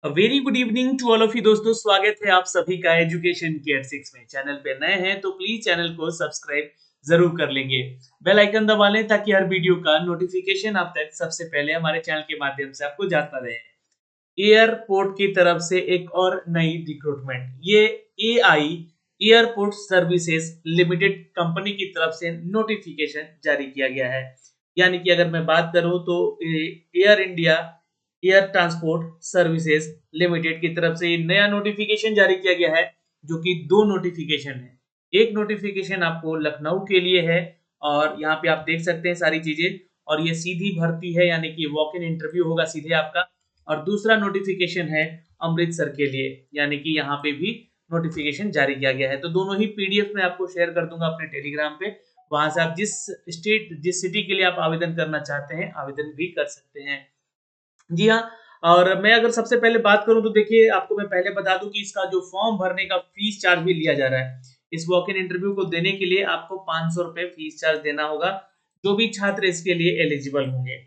Very good evening to all of you दोस्तों। स्वागत है आप सभी का एजुकेशन केयर 6 में। चैनल पे नए हैं तो प्लीज चैनल को सब्सक्राइब जरूर कर लेंगे। बेल आइकन दबा लें ताकि हर वीडियो का नोटिफिकेशन आप तक सबसे पहले हमारे चैनल के माध्यम से आपको जाता रहे। एयरपोर्ट की तरफ से एक और नई रिक्रूटमेंट, ये AI airport services limited company की तरफ से नोटिफिकेशन जारी किया गया है। यानी कि अगर मैं बात करूं तो air India air transport services limited की तरफ से नया नोटिफिकेशन जारी किया गया है, जो कि दो नोटिफिकेशन है। एक नोटिफिकेशन आपको लखनऊ के लिए है और यहाँ पे आप देख सकते हैं सारी चीजें, और ये सीधी भर्ती है यानी कि वॉक इन इंटरव्यू होगा सीधे आपका। और दूसरा नोटिफिकेशन है अमृतसर के लिए, यानी कि यहाँ पे भी नोटिफिकेशन जारी किया गया है। तो दोनों ही पीडीएफ में आपको शेयर कर दूंगा अपने टेलीग्राम पे। वहां से आप जिस स्टेट जिस सिटी के लिए आप आवेदन करना चाहते हैं आवेदन भी कर सकते हैं। जी हाँ। और मैं अगर सबसे पहले बात करूं तो देखिए, आपको मैं पहले बता दूं कि इसका जो फॉर्म भरने का फीस चार्ज भी लिया जा रहा है। इस वॉक इन इंटरव्यू को देने के लिए आपको 500 रुपए फीस चार्ज देना होगा, जो भी छात्र इसके लिए एलिजिबल होंगे।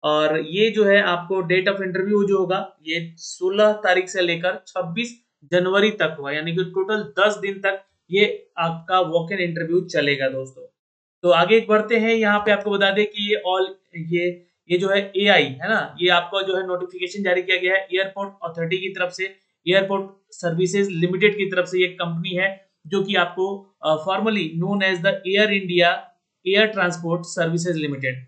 और ये जो है आपको डेट ऑफ इंटरव्यू जो होगा ये 16 तारीख से लेकर 26 जनवरी तक होगा, यानी कि टोटल 10 दिन तक ये आपका वॉक इन इंटरव्यू चलेगा दोस्तों। तो आगे बढ़ते हैं। यहाँ पे आपको बता दें कि ये ये जो है एआई है ना, ये आपका जो है नोटिफिकेशन जारी किया गया है एयरपोर्ट अथॉरिटी की तरफ से। एयरपोर्ट सर्विसेज लिमिटेड की तरफ से ये कंपनी है, जो कि आपको formally known as the Air India air transport services limited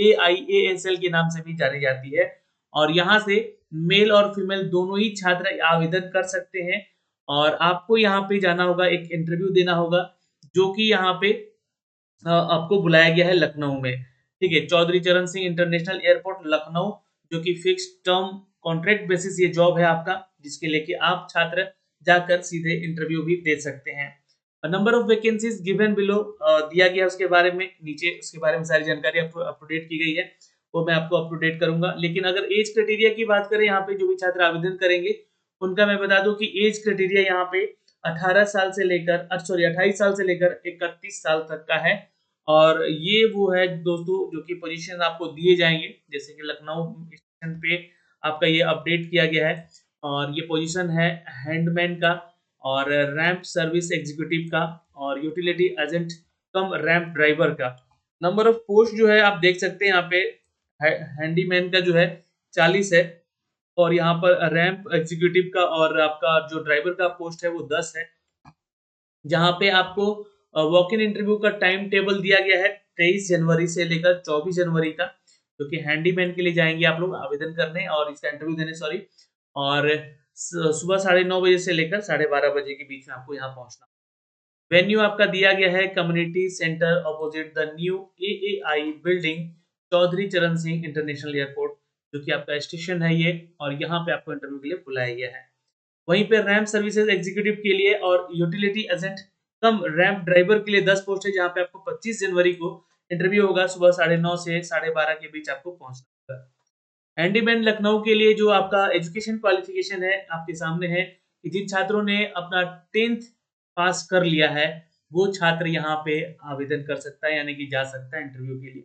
AIASL के नाम से भी जानी जाती है। और यहाँ से मेल और फीमेल दोनों ही छात्र आवेदन कर सकते हैं। और आपको यहाँ पे जाना होगा, एक इंटरव्यू देना होगा, जो कि यहाँ पे आपको बुलाया गया है लखनऊ में। ठीक है, चौधरी चरण सिंह इंटरनेशनल एयरपोर्ट लखनऊ, जो कि फिक्स टर्म कॉन्ट्रैक्ट बेसिस ये जॉब है आपका, जिसके लेके आप छात्र जाकर सीधे इंटरव्यू भी दे सकते हैं। Number of vacancies given below दिया गया, उसके बारे में नीचे उसके बारे में सारी जानकारी अप टू डेट की गई है, वो मैं आपको अप टू डेट करूंगा। लेकिन अगर एज क्राइटेरिया की बात करें, यहाँ पे जो भी छात्र आवेदन करेंगे उनका मैं बता दूं कि एज क्राइटेरिया यहाँ पे 18 साल से लेकर सॉरी 28 साल से लेकर 31 साल तक का है। और ये वो है दोस्तों जो कि पोजीशन आपको दिए जाएंगे, जैसे कि लखनऊ स्टेशन पे आपका ये अपडेट किया गया है। और ये पोजीशन है हैंडमैन का, और रैंप सर्विस एग्जीक्यूटिव का, और यूटिलिटी एजेंट कम रैंप ड्राइवर का। नंबर ऑफ पोस्ट जो है आप देख सकते हैं यहाँ पे, हैंडीमैन का जो है 40 है, और यहाँ पर रैंप एग्जीक्यूटिव का और आपका जो ड्राइवर का पोस्ट है वो 10 है। जहाँ पे आपको वॉक इन इंटरव्यू का टाइम टेबल दिया गया है 23 जनवरी से लेकर 24 जनवरी का, जो कि हैंडीमैन के लिए जाएंगे आप लोग आवेदन करने और इसका इंटरव्यू देने, सॉरी। और सुबह 9:30 बजे से लेकर 12:30 बजे के बीच में आपको यहाँ पहुंचना। वेन्यू आपका दिया गया है community centre opposite the new AAI building, Chaudhary Charan Singh international airport, जो कि आपका स्टेशन है ये। और यहाँ पे आपको इंटरव्यू के लिए बुलाया गया है। वहीं पे रैंप सर्विसेज एग्जीक्यूटिव के लिए और यूटिलिटी एजेंट कम रैंप ड्राइवर के लिए 10 पोस्ट है, जहाँ पे आपको 25 जनवरी को इंटरव्यू होगा, सुबह 9:30 से 12:30 के बीच आपको पहुंचना होगा। हैंडीमैन लखनऊ के लिए जो आपका एजुकेशन क्वालिफिकेशन है आपके सामने है, कि जिन छात्रों ने अपना 10th पास कर लिया है वो छात्र यहाँ पे आवेदन कर सकता है, यानी कि जा सकता है इंटरव्यू के लिए।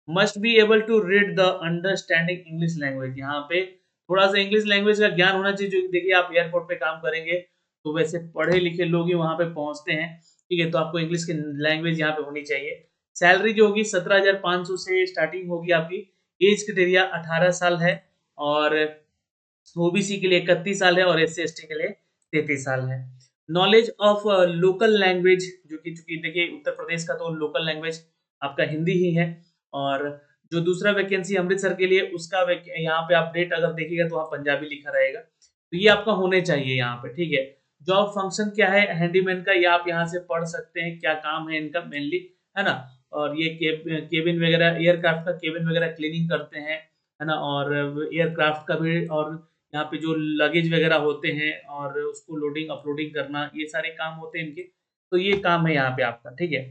Must be able to read the understanding English language, यहाँ पे थोड़ा सा इंग्लिश लैंग्वेज का ज्ञान होना चाहिए। जो देखिए आप एयरपोर्ट पे काम करेंगे तो वैसे पढ़े लिखे लोग ही वहां पे पहुंचते हैं, ठीक है, तो आपको इंग्लिश की लैंग्वेज यहाँ पे होनी चाहिए। सैलरी जो होगी 17,500 से स्टार्टिंग होगी आपकी। एज क्राइटेरिया 18 साल है, और ओबीसी के लिए 31 साल है, और SC ST के लिए 33 साल है। नॉलेज ऑफ लोकल लैंग्वेज, जो कि चूंकि देखिए उत्तर प्रदेश का तो लोकल लैंग्वेज आपका हिंदी ही है। और जो दूसरा वैकेंसी अमृतसर के लिए उसका यहाँ पे अपडेट अगर देखिएगा तो वहाँ पंजाबी लिखा रहेगा, तो ये आपका होने चाहिए यहाँ पे, ठीक है। जॉब फंक्शन क्या है हैंडीमैन का, ये आप यहाँ से पढ़ सकते हैं, क्या काम है इनका मेनली, है ना। और ये केबिन वगैरह, एयरक्राफ्ट का केबिन वगैरह क्लीनिंग करते हैं, है ना। और एयरक्राफ्ट का भी, और यहाँ पे जो लगेज वगैरह होते हैं और उसको लोडिंग अपलोडिंग करना, ये सारे काम होते हैं इनके। तो ये काम है यहाँ पे आपका, ठीक है।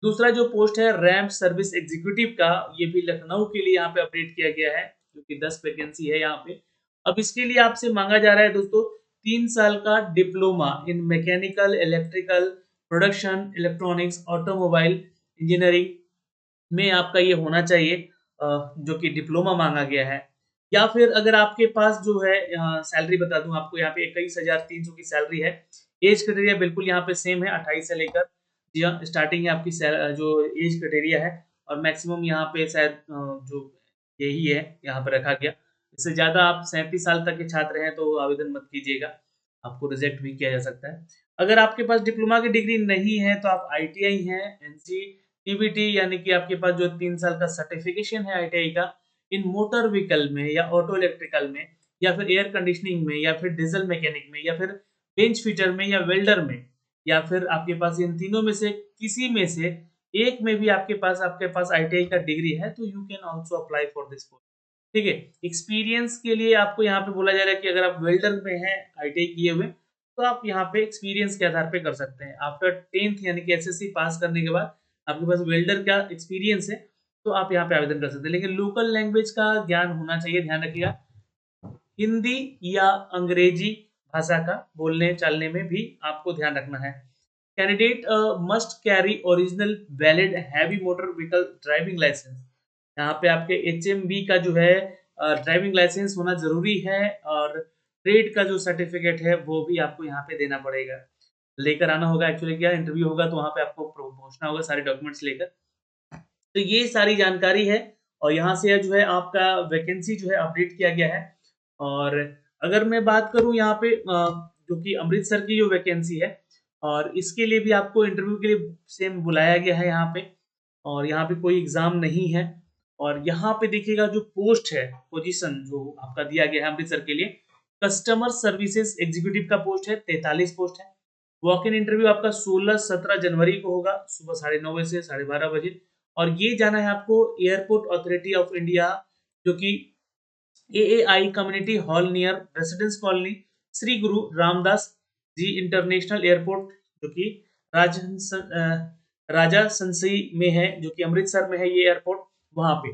दूसरा जो पोस्ट है रैंप सर्विस एग्जीक्यूटिव का, ये भी लखनऊ के लिए यहाँ पे अपडेट किया गया है, जो कि 10 वैकेंसी है यहाँ पे। अब इसके लिए आपसे मांगा जा रहा है दोस्तों 3 साल का diploma in mechanical, electrical, production, electronics, automobile engineering में आपका ये होना चाहिए, जो कि डिप्लोमा मांगा गया है। या फिर अगर आपके पास जो है सैलरी बता दूं आपको, यहाँ पे 21,300 की सैलरी है। एज क्राइटेरिया बिल्कुल यहाँ पे सेम है, 28 से लेकर, जी हाँ, स्टार्टिंग है आपकी जो एज क्राइटेरिया है, और मैक्सिमम यहाँ पे शायद जो यही है यहाँ पे रखा गया। इससे ज़्यादा आप 37 साल तक के छात्र हैं तो आवेदन मत कीजिएगा, आपको रिजेक्ट भी किया जा सकता है। अगर आपके पास डिप्लोमा की डिग्री नहीं है तो आप आईटीआई है, एनसी, टीबीटी यानी कि आपके पास जो 3 साल का सर्टिफिकेशन है आईटीआई का, इन मोटर व्हीकल में या ऑटो इलेक्ट्रिकल में या फिर एयर कंडीशनिंग में या फिर डीजल मैकेनिक में या फिर बेंच फिटर में या वेल्डर में, या फिर आपके पास इन तीनों में से किसी में से एक में भी आपके पास आईटीआई का डिग्री है तो you can also apply for this post. ठीक है, एक्सपीरियंस के लिए आपको यहाँ पे बोला जा रहा है कि अगर आप वेल्डर में हैं आईटीआई किए हुए, तो आप यहाँ पे एक्सपीरियंस के आधार पे कर सकते हैं। आफ्टर 10th यानी कि एसएससी पास करने के बाद आपके पास वेल्डर का एक्सपीरियंस है तो आप यहाँ पे आवेदन कर सकते हैं। लेकिन लोकल लैंग्वेज का ज्ञान होना चाहिए, ध्यान रखिएगा। हिंदी या अंग्रेजी भाषा का बोलने चालने में भी आपको ध्यान रखना है। Candidate must carry original valid heavy motor vehicle driving licence. यहाँ पे आपके एचएमवी का जो है ड्राइविंग लाइसेंस होना जरूरी है, और ट्रेड का जो सर्टिफिकेट है वो भी आपको यहाँ पे देना पड़ेगा, लेकर आना होगा। एक्चुअली क्या इंटरव्यू होगा तो वहाँ पे आपको पहुंचना होगा सारे डॉक्यूमेंट्स लेकर। तो ये सारी जानकारी है, और यहाँ से जो है आपका वैकेंसी जो है अपडेट किया गया है। और अगर मैं बात करूँ यहाँ पे जो कि अमृतसर की जो वैकेंसी है, और इसके लिए भी आपको इंटरव्यू के लिए सेम बुलाया गया है यहाँ पे, और यहाँ पे कोई एग्जाम नहीं है। और यहाँ पे देखिएगा जो पोस्ट है, पोजीशन जो आपका दिया गया है अमृतसर के लिए, कस्टमर सर्विसेज एग्जीक्यूटिव का पोस्ट है, 43 पोस्ट है। वॉक इन इंटरव्यू आपका 16-17 जनवरी को होगा, सुबह 9:30 बजे से 12:30 बजे। और ये जाना है आपको एयरपोर्ट अथॉरिटी ऑफ इंडिया, जो कि AAI community hall near residence colony, Shri गुरु रामदास जी इंटरनेशनल एयरपोर्ट, जो कि राजा संसी में है, जो कि अमृतसर में है ये एयरपोर्ट, वहां पे।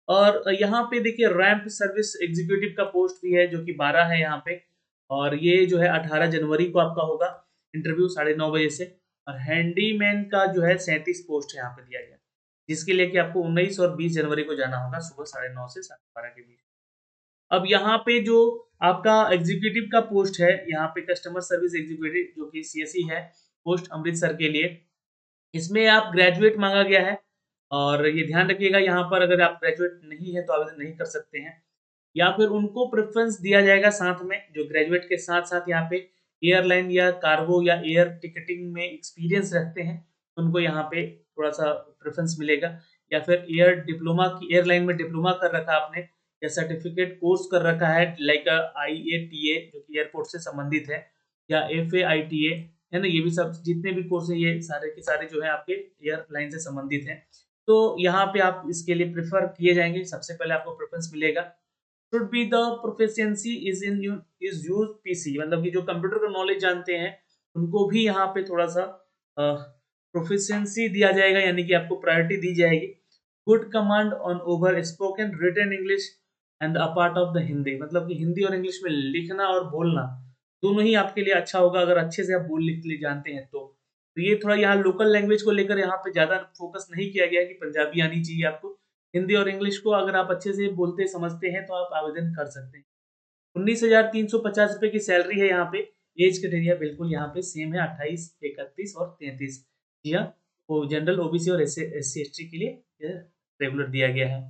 और यहाँ पे देखिए रैंप सर्विस एग्जीक्यूटिव का पोस्ट भी है जो कि 12 है यहाँ पे, और ये जो है 18 जनवरी को आपका होगा इंटरव्यू 9:30 बजे से। और हैंडीमैन का जो है 37 पोस्ट यहाँ पे दिया गया, जिसके लिए कि आपको 19 और 20 जनवरी को जाना होगा सुबह 9:30 से 12:30 के बीच। अब यहाँ पे जो आपका एग्जीक्यूटिव का पोस्ट है, यहाँ पे कस्टमर सर्विस एग्जीक्यूटिव जो कि सीएसई है पोस्ट अमृतसर के लिए, इसमें आप ग्रेजुएट मांगा गया है। और ये ध्यान रखिएगा यहाँ पर अगर आप ग्रेजुएट नहीं है तो आवेदन नहीं कर सकते हैं, या फिर उनको प्रेफरेंस दिया जाएगा साथ में, जो ग्रेजुएट के साथ-साथ यहाँ पे एयरलाइन या कार्गो या एयर टिकटिंग में एक्सपीरियंस रखते हैं, उनको यहाँ पे थोड़ा-सा प्रेफरेंस मिलेगा। या फिर एयरलाइन में डिप्लोमा कर रखा आपने, या सर्टिफिकेट कोर्स कर रखा है लाइक आईएटीए जो कि एयरपोर्ट से संबंधित है, या एफएआईटीए, है ना? ये भी सब जितने भी कोर्स हैं ये सारे के सारे जो है आपके एयरलाइन से संबंधित हैं। तो यहाँ पे आप इसके लिए प्रेफर किए जाएँगे, सबसे पहले आपको प्रेफरेंस मिलेगा। Should be the proficiency is use PC, मतलब कि जो कंप्यूटर का नॉलेज जानते हैं उनको भी यहाँ पे थोड़ा-सा प्रोफिशिएंसी दिया जाएगा, यानी कि आपको प्रायोरिटी दी जाएगी। Good command on over spoken written English and a part of the Hindi, मतलब कि हिंदी और इंग्लिश में लिखना और बोलना दोनों ही आपके लिए अच्छा होगा अगर अच्छे से आप बोल लिख ले जानते हैं तो। तो ये थोड़ा यहाँ लोकल लैंग्वेज को लेकर यहाँ पे ज़्यादा फोकस नहीं किया गया है कि पंजाबी आनी चाहिए आपको। हिंदी और इंग्लिश को अगर आप अच्छे से बोलते समझते हैं तो आप आवेदन कर सकते हैं। 19,350 रुपए की सैलरी है यहाँ पे। एज क्राइटेरिया बिल्कुल यहाँ पे सेम है, 28, 31 और 33। जी हाँ, वो जनरल, ओबीसी और एससी एसटी के लिए रेगुलर दिया गया है।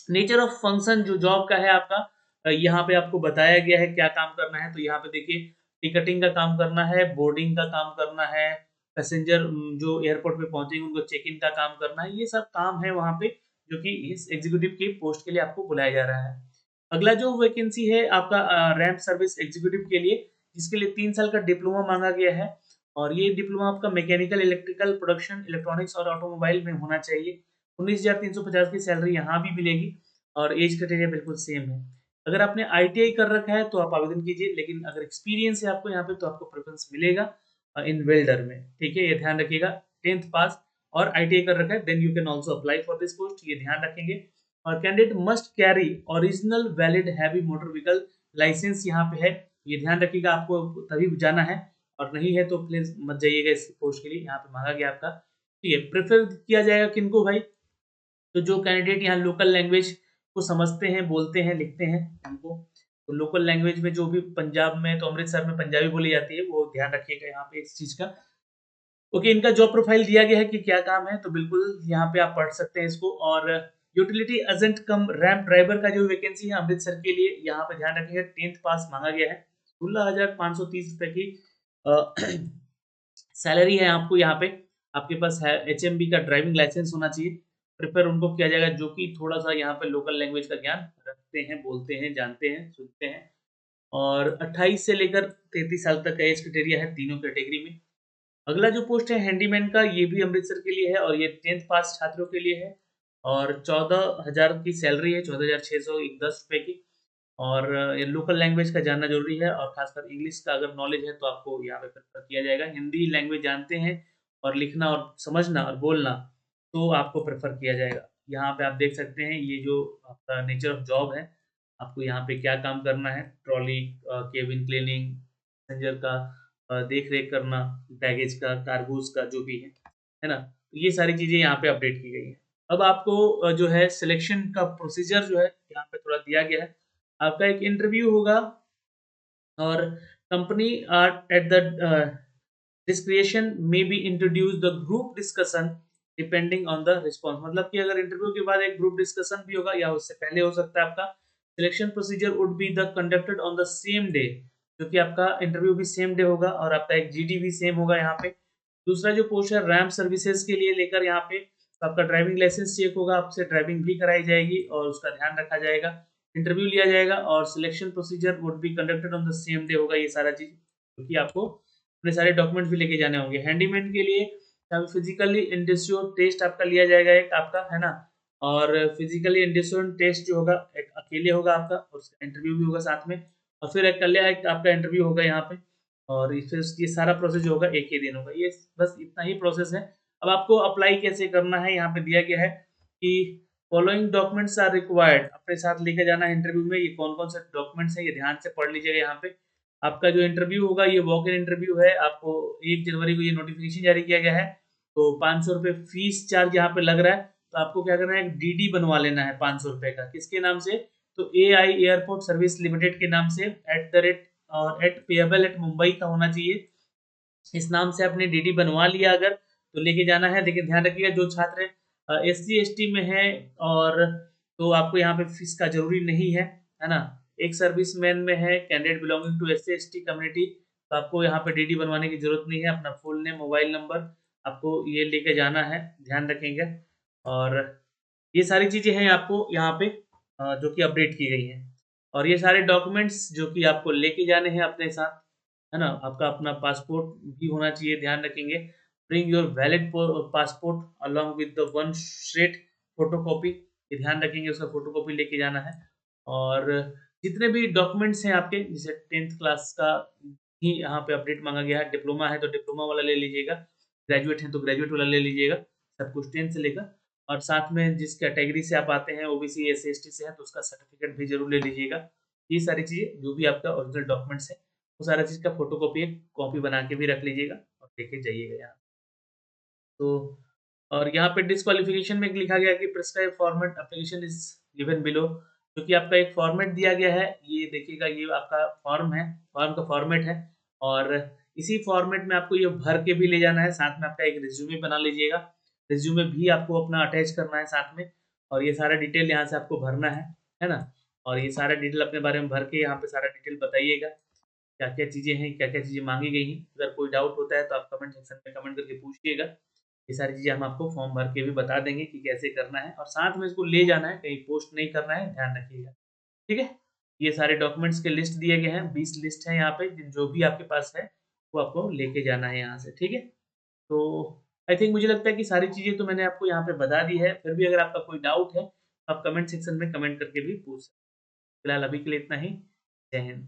नेचर ऑफ फंक्शन जो जॉब का है आपका, यहाँ पे आपको बताया गया है क्या काम करना है। तो यहाँ पे देखिए टिकटिंग का काम करना है, बोर्डिंग का काम करना है, पैसेंजर जो एयरपोर्ट पे पहुंचेंगे उनको चेक इन का काम करना है, ये सब काम है वहाँ पे, जो कि इस एग्जीक्यूटिव की पोस्ट के लिए आपको बुलाया जा रहा है। अगला जो वैकेंसी है आपका रैंप सर्विस एग्जीक्यूटिव के लिए, जिसके लिए 3 साल का डिप्लोमा मांगा गया है, और ये डिप्लोमा आपका मैकेनिकल, इलेक्ट्रिकल, प्रोडक्शन, इलेक्ट्रॉनिक्स और ऑटोमोबाइल में होना चाहिए। 19,350 की सैलरी यहाँ भी मिलेगी, और एज क्राइटेरिया बिल्कुल सेम है। अगर आपने आईटीआई कर रखा है तो आप आवेदन कीजिए, लेकिन अगर एक्सपीरियंस है आपको यहाँ पे तो आपको प्रेफरेंस मिलेगा इन वेल्डर में। ठीक है, ये ध्यान रखिएगा। 10th पास और आईटीआई कर रखा है then you can also apply for this post, ये ध्यान रखेंगे। और candidate must carry original valid heavy motor vehicle licence यहाँ पे है, ये ध्यान रखिएगा, आपको तभी जाना है, और नहीं है तो प्लीज मत जाइएगा इस पोस्ट के लिए, यहाँ पे मांगा गया आपका। ठीक है, प्रेफर किया जाएगा किनको भाई? तो जो कैंडिडेट यहाँ लोकल लैंग्वेज को समझते हैं, बोलते हैं, लिखते हैं उनको। तो लोकल लैंग्वेज में जो भी पंजाब में तो अमृतसर में पंजाबी बोली जाती है, वो ध्यान रखिएगा यहाँ पे इस चीज़ का। ओके, इनका जॉब प्रोफाइल दिया गया है कि क्या काम है, तो बिल्कुल यहाँ पे आप पढ़ सकते हैं इसको। और यूटिलिटी एजेंट कम रैंप ड्राइवर का जो वैकेंसी है अमृतसर के लिए, यहाँ पे ध्यान रखिएगा 10th पास मांगा गया है। 16,530 रुपए की सैलरी है आपको यहाँ पे। आपके पास है एचएमबी का ड्राइविंग लाइसेंस होना चाहिए। प्रेफर उनको किया जाएगा जो कि थोड़ा-सा यहाँ पे लोकल लैंग्वेज का ज्ञान रखते हैं, बोलते हैं, जानते हैं, सुनते हैं। और 28 से लेकर 33 साल तक का एज क्राइटेरिया है तीनों कैटेगरी में। अगला जो पोस्ट है हैंडीमैन का, ये भी अमृतसर के लिए है और ये 10th पास छात्रों के लिए है। और 14,000 की सैलरी है, 14,610 रुपए की। और ये लोकल लैंग्वेज का जानना ज़रूरी है और खासकर इंग्लिश का अगर नॉलेज है तो आपको यहाँ पे प्रेफ़र किया जाएगा। हिंदी लैंग्वेज जानते हैं और लिखना और समझना और बोलना, तो आपको प्रेफ़र किया जाएगा। यहाँ पे आप देख सकते हैं ये जो आपका नेचर ऑफ जॉब है, आपको यहाँ पे क्या काम करना है, ट्रॉली केबिन क्लीनिंग, पैसेंजर का देख-रेख करना, बैगेज का, कार्गोज़ का जो भी है ना? तो ये सारी चीज़ें यहाँ पे अपडेट की गई हैं। अब आपको जो है सिलेक्शन का प्रोसीजर जो है यहाँ पे थोड़ा दिया गया है। आपका एक इंटरव्यू होगा और company at the डिस्क्रिएशन may be introduce the group discussion depending on the response. मतलब कि अगर इंटरव्यू के बाद एक ग्रुप डिस्कशन भी होगा या उससे पहले हो सकता है आपका। Selection procedure would be the conducted on the same day, क्योंकि आपका इंटरव्यू भी सेम डे होगा और आपका एक जीडी भी सेम होगा यहाँ पे। दूसरा जो पोस्ट है रैंप सर्विसेज के लिए लेकर यहाँ पे, तो आपका ड्राइविंग लाइसेंस चेक होगा, आपसे ड्राइविंग भी कराई जाएगी और उसका ध्यान रखा जाएगा। इंटरव्यू लिया जाएगा और selection procedure would be conducted on the same day होगा ये सारा चीज़, क्योंकि आपको अपने सारे डॉक्यूमेंट्स भी लेके जाने होंगे। हैंडीमैन के लिए फिजिकली इंडस्ट्रियल टेस्ट आपका लिया जाएगा एक आपका, है ना? और फिजिकली इंडस्ट्रियल टेस्ट जो होगा एक अकेले होगा आपका और उसका इंटरव्यू भी होगा साथ में, और फिर अकेले एक आपका इंटरव्यू होगा यहाँ पे। और फिर ये सारा प्रोसेस जो होगा एक ही दिन होगा। ये बस इतना ही प्रोसेस है। अब आपको अप्लाई कैसे करना है यहाँ पे दिया गया है कि फॉलोइंग डॉक्यूमेंट्स आर रिक्वायर्ड, अपने साथ लेके जाना है इंटरव्यू में। ये कौन-कौन से डॉक्यूमेंट्स हैं ये ध्यान से पढ़ लीजिएगा यहाँ पे। आपका जो इंटरव्यू होगा ये वॉक इन इंटरव्यू है। आपको 1 जनवरी को ये नोटिफ़िकेशन जारी किया गया है। तो ₹500 फीस चार्ज यहाँ पे लग रहा है। तो आपको क्या करना है, एक डीडी बनवा लेना है ₹500 का। किसके नाम से? तो एआई एयरपोर्ट सर्विस लिमिटेड के नाम से @पेएबल@मुंबई का होना चाहिए। इस नाम से आपने डीडी बनवा लिया अगर, तो लेके जाना है। लेकिन ध्यान रखिएगा जो छात्र एससी एसटी में है और तो आपको यहाँ पे फीस का ज़रूरी नहीं है ना? एक सर्विसमैन में है, candidate belonging to SC ST community, तो आपको यहाँ पे डीडी बनवाने की ज़रूरत नहीं है। अपना फुल नेम, मोबाइल नंबर आपको ये लेके जाना है, ध्यान रखेंगे। और ये सारी चीज़ें हैं आपको यहाँ पे जो कि अपडेट की गई हैं। और ये सारे डॉक्यूमेंट्स जो कि आपको लेके जाने हैं अपने साथ, है ना? आपका अपना पासपोर्ट भी होना चाहिए, ध्यान रखेंगे। Bring your valid passport along with the one straight photocopy, ये ध्यान रखेंगे, उसका फोटोकॉपी लेके जाना है। और जितने भी डॉक्यूमेंट्स हैं आपके, जैसे 10th क्लास का ही यहाँ पे अपडेट माँगा गया है। डिप्लोमा है तो डिप्लोमा वाला ले लीजिएगा, ग्रेजुएट हैं तो ग्रेजुएट वाला ले लीजिएगा, सब कुछ 10th से लेकर। और साथ में जिस कैटेगरी से आप आते हैं ओबीसी, एससी, एसटी से हैं, तो उसका सर्टिफिकेट भी ज़रूर ले लीजिएगा। ये सारी चीज़ें जो भी आपका ओरिजिनल डॉक्यूमेंट्स है, वो सारा चीज़ का फ़ोटोकॉपी एक कॉपी बना के भी रख लीजिएगा और लेके जाइएगा यहाँ। तो और यहाँ पे डिस्क्वालिफिकेशन में लिखा गया है कि prescribe format application is given below, क्योंकि आपका एक फॉर्मेट दिया गया है। ये देखिएगा, ये आपका फॉर्म है, फॉर्म का फॉर्मेट है और इसी फॉर्मेट में आपको ये भर के भी ले जाना है। साथ में आपका एक रिज़्यूमे बना लीजिएगा। रिज़्यूमे भी आपको अपना अटैच करना है साथ में, और ये सारा डिटेल यहाँ से आपको भरना है ना? और ये सारा डिटेल अपने बारे में भर के यहाँ पे सारा डिटेल बताइएगा। क्या-क्या चीज़ें हैं, क्या-क्या चीज़ें माँगी गई हैं। अगर कोई डाउट होता है तो आप कमेंट सेक्शन में कमेंट करके पूछिएगा। ये सारी चीज़ें हम आपको फॉर्म भर के भी बता देंगे कि कैसे करना है, और साथ में इसको ले जाना है, कहीं पोस्ट नहीं करना है, ध्यान रखिएगा। ठीक है? ये सारे डॉक्यूमेंट्स के लिस्ट दिए गए हैं, 20 लिस्ट है यहाँ पे, जो भी आपके पास है, वो आपको लेके जाना है यहाँ से, ठीक है? तो आई थिंक मुझे लगता है कि सारी चीज़ें तो मैंने आपको यहाँ पे बता दी है। फिर भी अगर आपका कोई डाउट है, तो आप कमेंट सेक्शन में कमेंट करके भी पूछ सकते हैं। फिलहाल अभी के लिए इतना ही। जय हिंद।